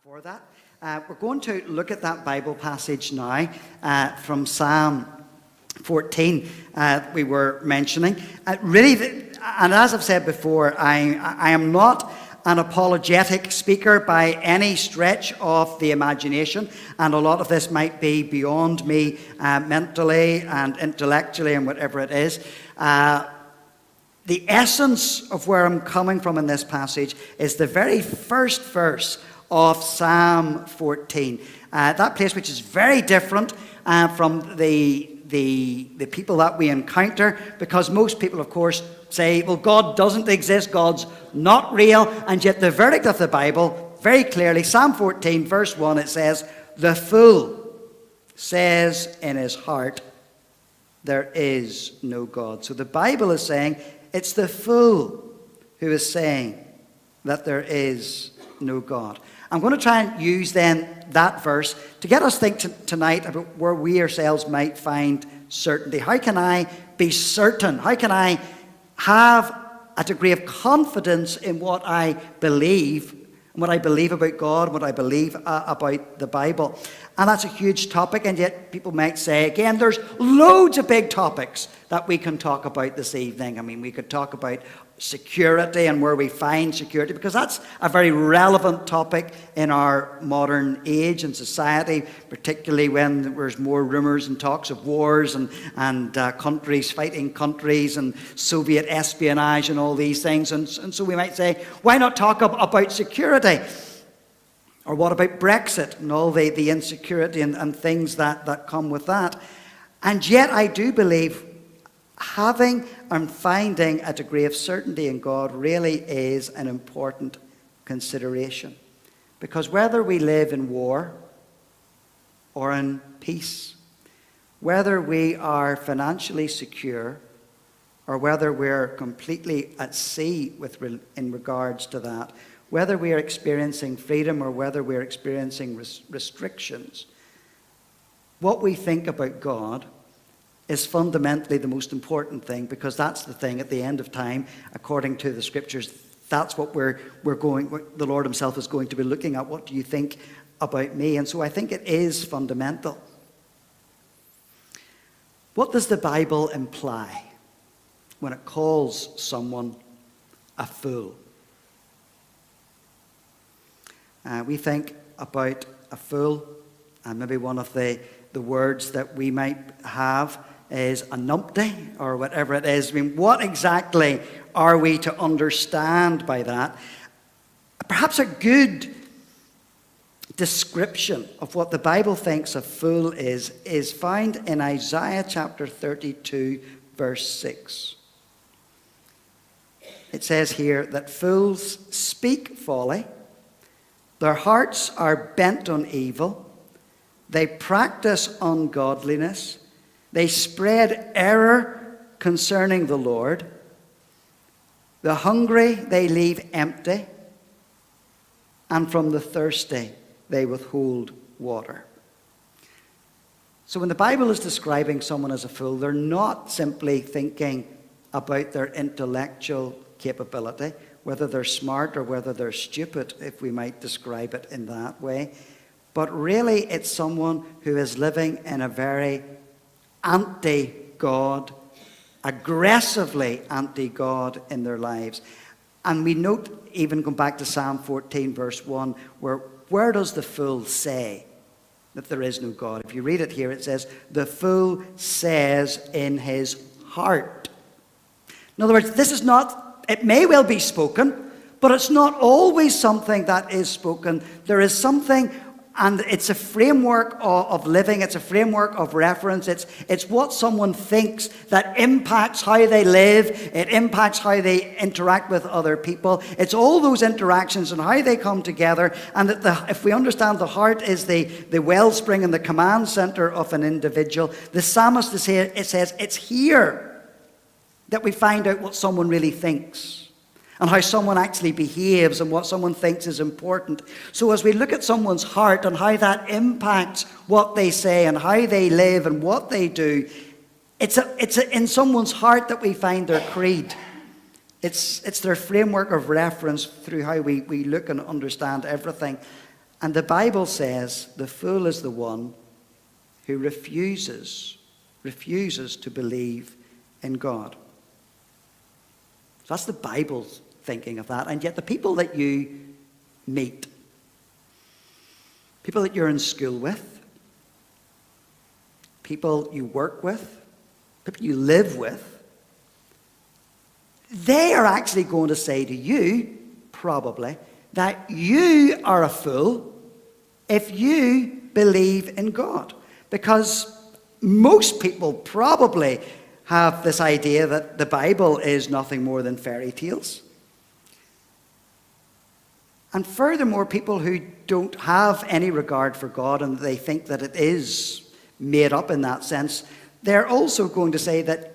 for that. We're going to look at that Bible passage now from Psalm 14 we were mentioning. And as I've said before, I am not an apologetic speaker by any stretch of the imagination, and a lot of this might be beyond me mentally and intellectually and whatever it is. The essence of where I'm coming from in this passage is the very first verse of Psalm 14. That place which is very different from the people that we encounter, because most people, of course, say, well, God doesn't exist, God's not real, and yet the verdict of the Bible, very clearly, Psalm 14, verse 1, it says, "The fool says in his heart, there is no God." So the Bible is saying it's the fool who is saying that there is no God. I'm going to try and use then that verse to get us think tonight about where we ourselves might find certainty. How can I be certain? How can I have a degree of confidence in what I believe, and what I believe about God, what I believe about the Bible? And that's a huge topic, and yet people might say, again, there's loads of big topics that we can talk about this evening. I mean, we could talk about security and where we find security, because that's a very relevant topic in our modern age and society, particularly when there's more rumors and talks of wars and countries fighting countries and Soviet espionage and all these things. And so we might say, why not talk about security? Or what about Brexit and all the insecurity and things that come with that? And yet I do believe having and finding a degree of certainty in God really is an important consideration. Because whether we live in war or in peace, whether we are financially secure or whether we're completely at sea in regards to that, whether we are experiencing freedom or whether we're experiencing restrictions, what we think about God is fundamentally the most important thing, because that's the thing at the end of time, according to the scriptures, that's what the Lord himself is going to be looking at. What do you think about me? And so I think it is fundamental. What does the Bible imply when it calls someone a fool? We think about a fool, and maybe one of the words that we might have is a numpty, or whatever it is. I mean, what exactly are we to understand by that? Perhaps a good description of what the Bible thinks a fool is found in Isaiah chapter 32, verse 6. It says here that fools speak folly, their hearts are bent on evil, they practice ungodliness, they spread error concerning the Lord, the hungry they leave empty, and from the thirsty they withhold water. So when the Bible is describing someone as a fool, they're not simply thinking about their intellectual capability, whether they're smart or whether they're stupid, if we might describe it in that way. But really, it's someone who is living in a very anti-God, aggressively anti-God in their lives. And we note, even going back to Psalm 14, verse 1, where does the fool say that there is no God? If you read it here, it says, the fool says in his heart. In other words, this is not, it may well be spoken, but it's not always something that is spoken. There is something, and it's a framework of living, it's a framework of reference, it's what someone thinks that impacts how they live, it impacts how they interact with other people. It's all those interactions and how they come together, and that if we understand the heart is the wellspring and the command center of an individual, the psalmist is here, it says it's here that we find out what someone really thinks, and how someone actually behaves and what someone thinks is important. So as we look at someone's heart and how that impacts what they say and how they live and what they do, it's in someone's heart that we find their creed. It's their framework of reference through how we look and understand everything. And the Bible says the fool is the one who refuses to believe in God. So that's the Bible's thinking of that. And yet the people that you meet, people that you're in school with, people you work with, people you live with, they are actually going to say to you, probably, that you are a fool if you believe in God. Because most people probably have this idea that the Bible is nothing more than fairy tales. And furthermore, people who don't have any regard for God and they think that it is made up in that sense, they're also going to say that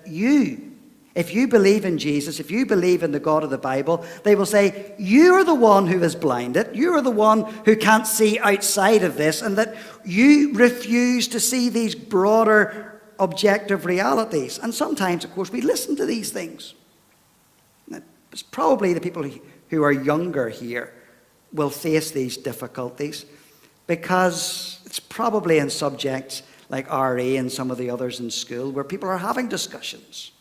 if you believe in Jesus, if you believe in the God of the Bible, they will say, you're the one who is blinded, you're the one who can't see outside of this, and that you refuse to see these broader objective realities. And sometimes, of course, we listen to these things. It's probably the people who are younger here will face these difficulties, because it's probably in subjects like RE and some of the others in school where people are having discussions.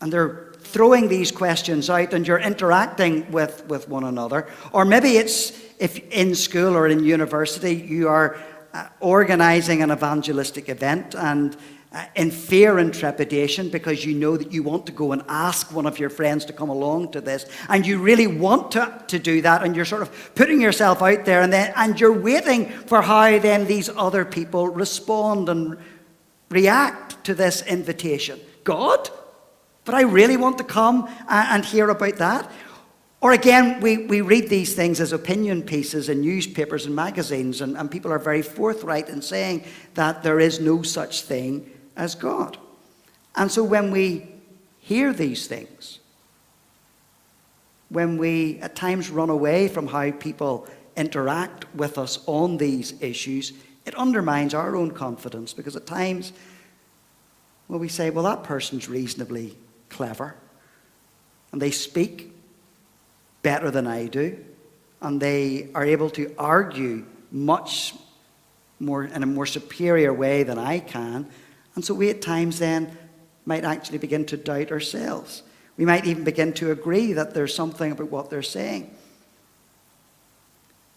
And they're throwing these questions out and you're interacting with one another. Or maybe it's if in school or in university you are organizing an evangelistic event and in fear and trepidation because you know that you want to go and ask one of your friends to come along to this. And you really want to do that, and you're sort of putting yourself out there, and you're waiting for how then these other people respond and react to this invitation. God? But I really want to come and hear about that. Or again, we read these things as opinion pieces in newspapers and magazines, and people are very forthright in saying that there is no such thing as God. And so when we hear these things, when we at times run away from how people interact with us on these issues, it undermines our own confidence, because at times, well, we say, well, that person's reasonably clever, and they speak better than I do, and they are able to argue much more in a more superior way than I can. And so we at times then might actually begin to doubt ourselves. We might even begin to agree that there's something about what they're saying.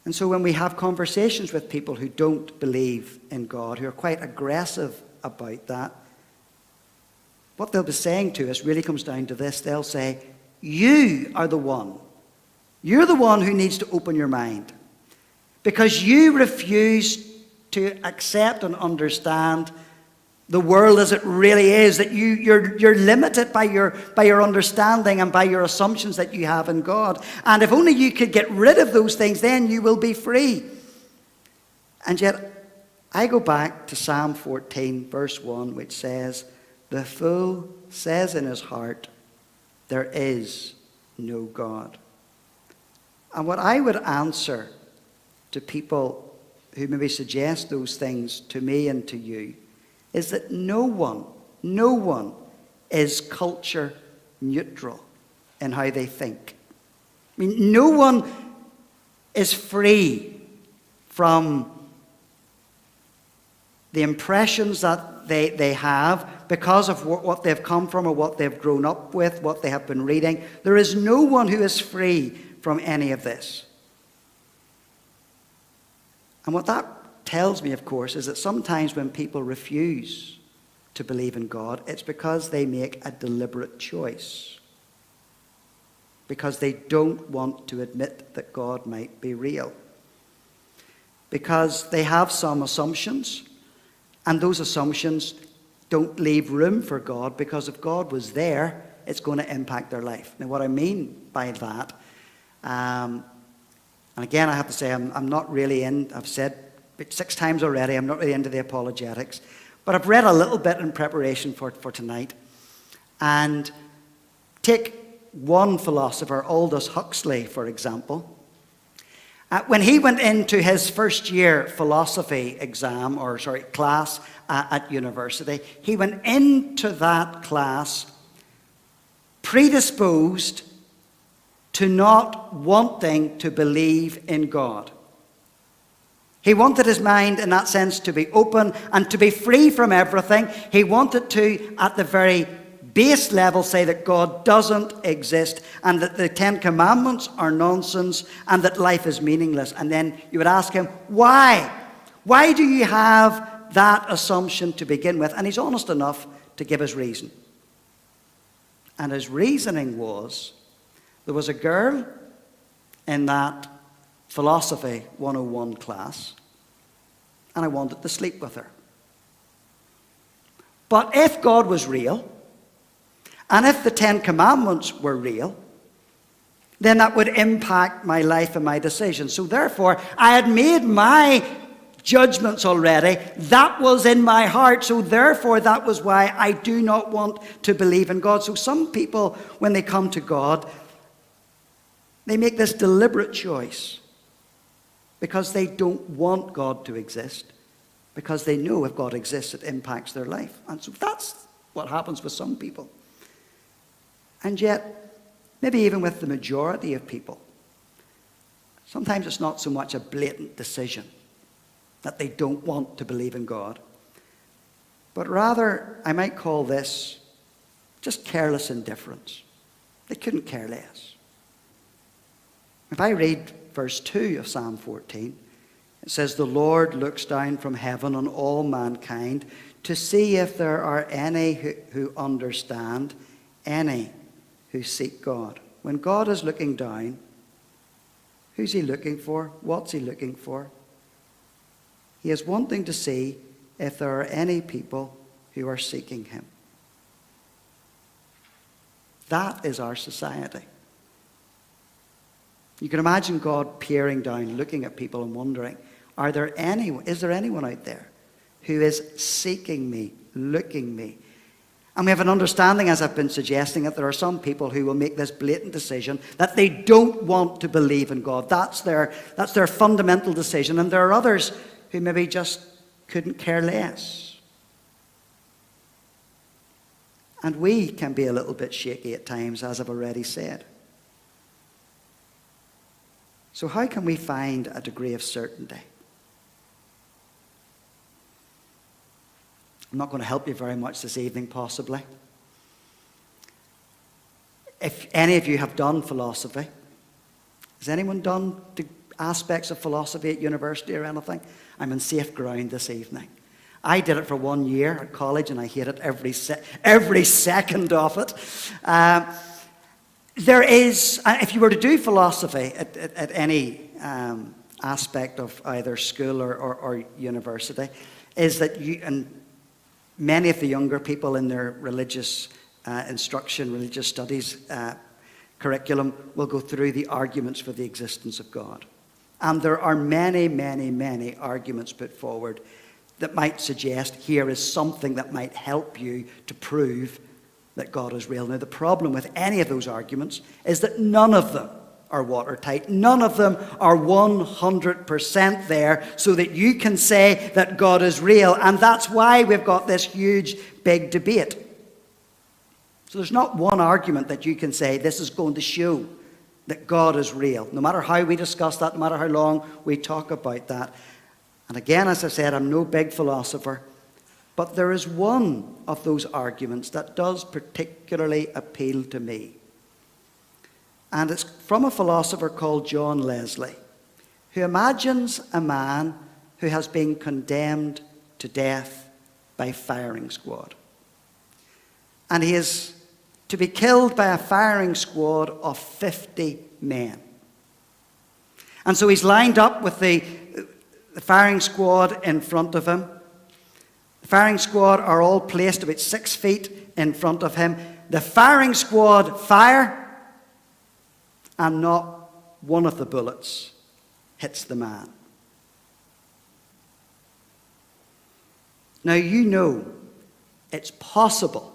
And so when we have conversations with people who don't believe in God, who are quite aggressive about that, what they'll be saying to us really comes down to this. They'll say, you are the one. You're the one who needs to open your mind, because you refuse to accept and understand the world as it really is, that you're limited by your understanding and by your assumptions that you have in God. And if only you could get rid of those things, then you will be free. And yet, I go back to Psalm 14, verse 1, which says, the fool says in his heart, there is no God. And what I would answer to people who maybe suggest those things to me and to you is that no one is culture neutral in how they think. I mean, no one is free from the impressions that they have because of what they've come from or what they've grown up with, what they have been reading. There is no one who is free from any of this. And what that tells me, of course, is that sometimes when people refuse to believe in God, it's because they make a deliberate choice, because they don't want to admit that God might be real, because they have some assumptions, and those assumptions don't leave room for God, because if God was there, it's going to impact their life. Now, what I mean by that, and again, I have to say, I'm not really I've said 6 times already, I'm not really into the apologetics, but I've read a little bit in preparation for tonight. And take one philosopher, Aldous Huxley, for example. When he went into his first year philosophy class at university, he went into that class predisposed to not wanting to believe in God. He wanted his mind, in that sense, to be open and to be free from everything. He wanted to, at the very base level, say that God doesn't exist and that the Ten Commandments are nonsense and that life is meaningless. And then you would ask him, why? Why do you have that assumption to begin with? And he's honest enough to give his reason. And his reasoning was, there was a girl in that Philosophy 101 class, and I wanted to sleep with her. But if God was real, and if the Ten Commandments were real, then that would impact my life and my decisions. So therefore, I had made my judgments already. That was in my heart. So therefore, that was why I do not want to believe in God. So some people, when they come to God, they make this deliberate choice because they don't want God to exist, because they know if God exists, it impacts their life. And so that's what happens with some people. And yet, maybe even with the majority of people, sometimes it's not so much a blatant decision that they don't want to believe in God, but rather, I might call this just careless indifference. They couldn't care less. If I read verse 2 of Psalm 14, it says, "The Lord looks down from heaven on all mankind to see if there are any who understand, any who seek God." When God is looking down, who's he looking for? What's he looking for? He is wanting to see if there are any people who are seeking him. That is our society. You can imagine God peering down, looking at people and wondering, is there anyone out there who is seeking me, looking me? And we have an understanding, as I've been suggesting, that there are some people who will make this blatant decision that they don't want to believe in God. That's their fundamental decision. And there are others who maybe just couldn't care less. And we can be a little bit shaky at times, as I've already said. So how can we find a degree of certainty? I'm not going to help you very much this evening, possibly. If any of you have done philosophy, has anyone done the aspects of philosophy at university or anything? I'm in safe ground this evening. I did it for 1 year at college and I hated every second of it. There is, if you were to do philosophy at any aspect of either school or university, is that you, and many of the younger people in their religious instruction, religious studies curriculum will go through the arguments for the existence of God. And there are many, many, many arguments put forward that might suggest here is something that might help you to prove that God is real. Now, the problem with any of those arguments is that none of them are watertight. None of them are 100% there so that you can say that God is real. And that's why we've got this huge, big debate. So there's not one argument that you can say this is going to show that God is real. No matter how we discuss that, no matter how long we talk about that. And again, as I said, I'm no big philosopher. But there is one of those arguments that does particularly appeal to me. And it's from a philosopher called John Leslie, who imagines a man who has been condemned to death by firing squad. And he is to be killed by a firing squad of 50 men. And so he's lined up with the firing squad in front of him. The firing squad are all placed about 6 feet in front of him. The firing squad fire, and not one of the bullets hits the man. Now, you know it's possible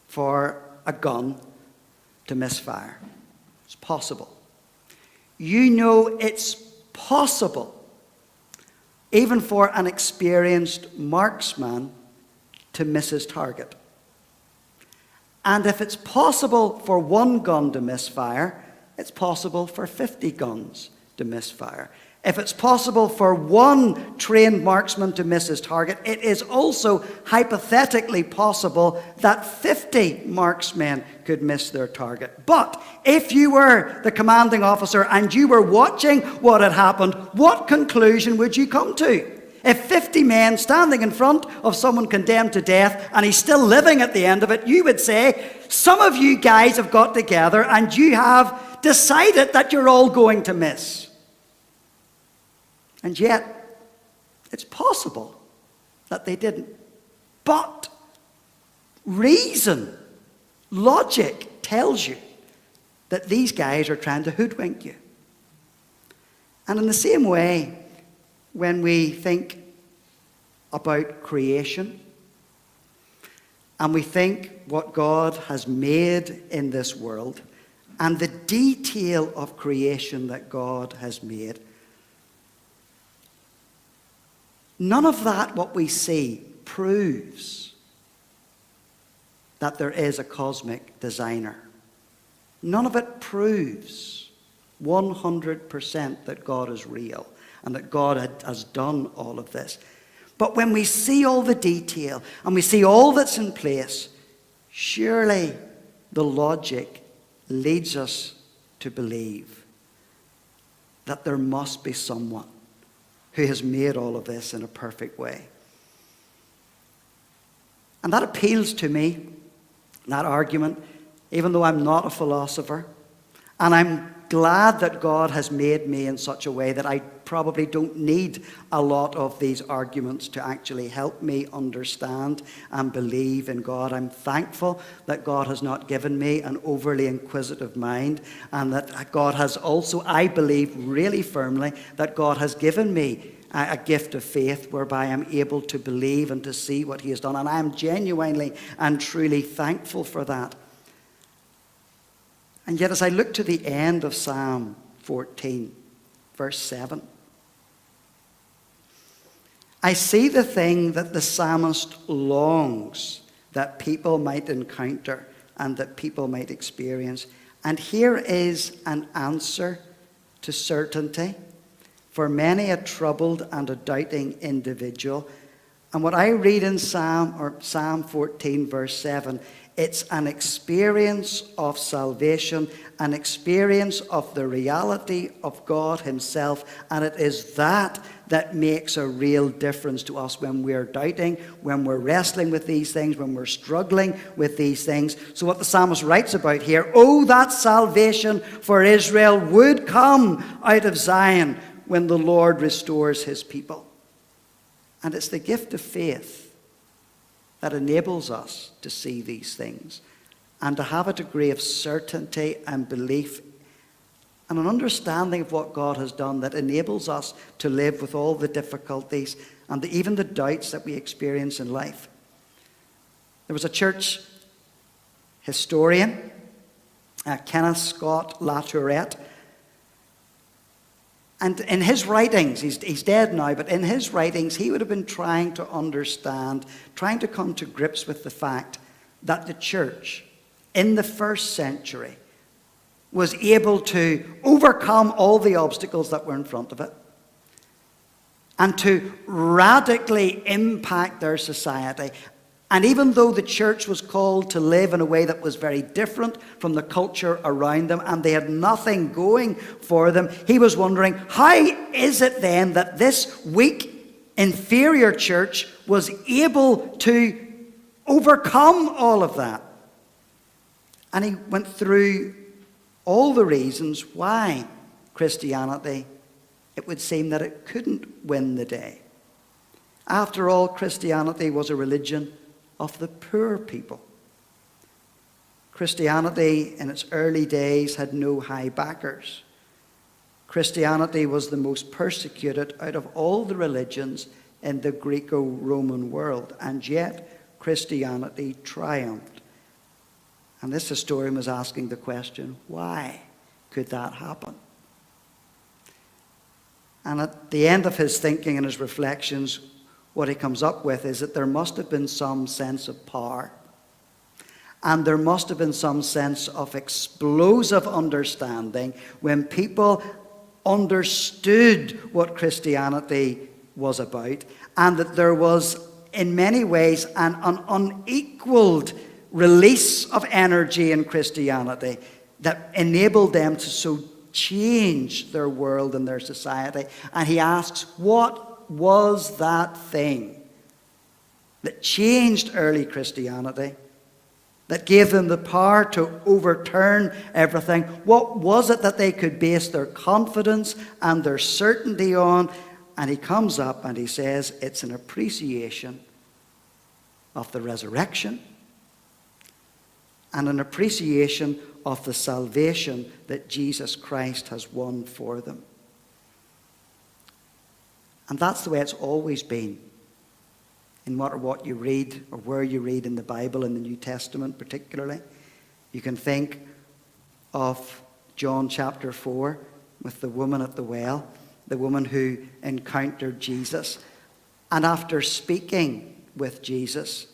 for a gun to misfire. It's possible. You know it's possible even for an experienced marksman to miss his target. And if it's possible for one gun to misfire, it's possible for 50 guns to misfire. if it's possible for one trained marksman to miss his target, it is also hypothetically possible that 50 marksmen could miss their target. But if you were the commanding officer and you were watching what had happened, what conclusion would you come to? If 50 men standing in front of someone condemned to death and he's still living at the end of it, you would say, some of you guys have got together and you have decided that you're all going to miss. And yet, it's possible that they didn't. But reason, logic tells you that these guys are trying to hoodwink you. And in the same way, when we think about creation, and we think what God has made in this world, and the detail of creation that God has made, none of that, what we see, proves that there is a cosmic designer. None of it proves 100% that God is real and that God has done all of this. But when we see all the detail and we see all that's in place, surely the logic leads us to believe that there must be someone who has made all of this in a perfect way. And that appeals to me, that argument, even though I'm not a philosopher. And I'm glad that God has made me in such a way that I probably don't need a lot of these arguments to actually help me understand and believe in God. I'm thankful that God has not given me an overly inquisitive mind, and that God has also, I believe really firmly, that God has given me a gift of faith whereby I'm able to believe and to see what he has done. And I am genuinely and truly thankful for that. And yet as I look to the end of Psalm 14, verse 7, I see the thing that the psalmist longs that people might encounter and that people might experience. And here is an answer to certainty for many a troubled and a doubting individual. And what I read in Psalm 14, verse 7, it's an experience of salvation, an experience of the reality of God himself. And it is that makes a real difference to us when we're doubting, when we're wrestling with these things, when we're struggling with these things. So what the psalmist writes about here, oh, that salvation for Israel would come out of Zion when the Lord restores his people. And it's the gift of faith that enables us to see these things and to have a degree of certainty and belief and an understanding of what God has done that enables us to live with all the difficulties and even the doubts that we experience in life. There was a church historian, Kenneth Scott Latourette, and in his writings, he's dead now, but in his writings, he would have been trying to understand, trying to come to grips with the fact that the church in the first century was able to overcome all the obstacles that were in front of it and to radically impact their society. And even though the church was called to live in a way that was very different from the culture around them, and they had nothing going for them, he was wondering, how is it then that this weak, inferior church was able to overcome all of that? And he went through all the reasons why Christianity, it would seem that it couldn't win the day. After all, Christianity was a religion of the poor people. Christianity in its early days had no high backers. Christianity was the most persecuted out of all the religions in the Greco-Roman world, and yet Christianity triumphed. And this historian was asking the question, why could that happen? And at the end of his thinking and his reflections, what he comes up with is that there must have been some sense of power, and there must have been some sense of explosive understanding when people understood what Christianity was about, and that there was, in many ways, an unequaled release of energy in Christianity that enabled them to so change their world and their society. And he asks, what was that thing that changed early Christianity, that gave them the power to overturn everything? What was it that they could base their confidence and their certainty on? And he comes up and he says, it's an appreciation of the resurrection and an appreciation of the salvation that Jesus Christ has won for them. And that's the way it's always been. In what you read, or where you read in the Bible, in the New Testament particularly. You can think of John chapter 4 with the woman at the well, the woman who encountered Jesus. And after speaking with Jesus,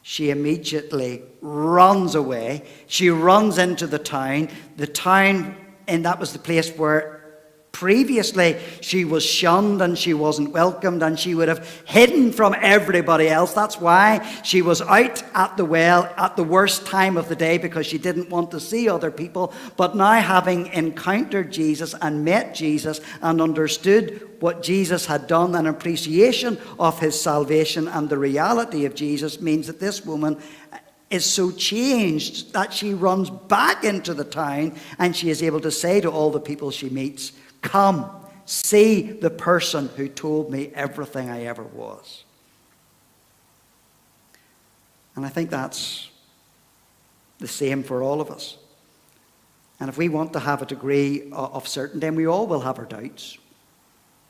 she immediately runs away. She runs into the town. The town, and that was the place where previously she was shunned and she wasn't welcomed and she would have hidden from everybody else. That's why she was out at the well at the worst time of the day, because she didn't want to see other people. But now, having encountered Jesus and met Jesus and understood what Jesus had done, an appreciation of his salvation and the reality of Jesus, means that this woman is so changed that she runs back into the town and she is able to say to all the people she meets, come, see the person who told me everything I ever was. And I think that's the same for all of us. And if we want to have a degree of certainty, and we all will have our doubts,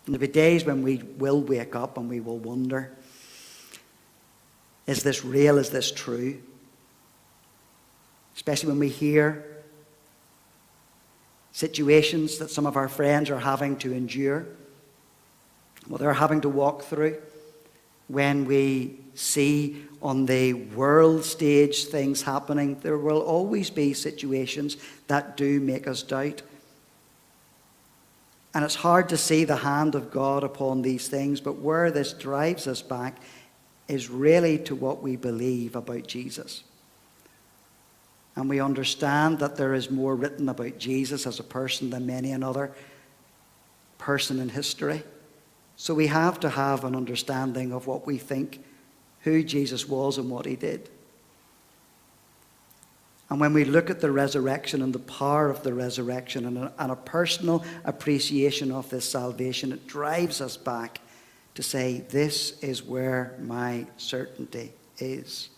and there'll be days when we will wake up and we will wonder, is this real? Is this true? Especially when we hear situations that some of our friends are having to endure, what they're having to walk through. When we see on the world stage things happening, there will always be situations that do make us doubt. And it's hard to see the hand of God upon these things, but where this drives us back is really to what we believe about Jesus. And we understand that there is more written about Jesus as a person than many another person in history. So we have to have an understanding of what we think, who Jesus was and what he did. And when we look at the resurrection and the power of the resurrection and a personal appreciation of this salvation, it drives us back to say, this is where my certainty is.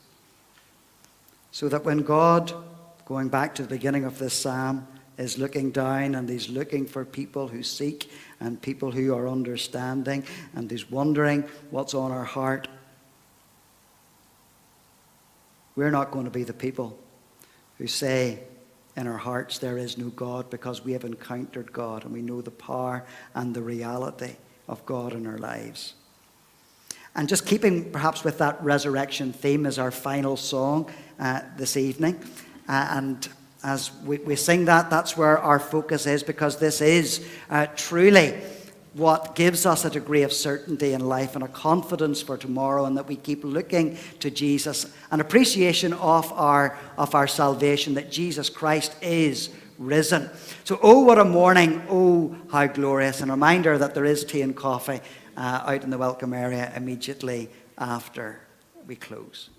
So that when God, going back to the beginning of this psalm, is looking down and he's looking for people who seek and people who are understanding, and he's wondering what's on our heart, we're not going to be the people who say in our hearts there is no God, because we have encountered God and we know the power and the reality of God in our lives. And just keeping perhaps with that resurrection theme as our final song this evening. And as we sing that, that's where our focus is, because this is truly what gives us a degree of certainty in life and a confidence for tomorrow, and that we keep looking to Jesus, an appreciation of our salvation, that Jesus Christ is risen. So, oh, what a morning, oh, how glorious, and a reminder that there is tea and coffee out in the welcome area immediately after we close.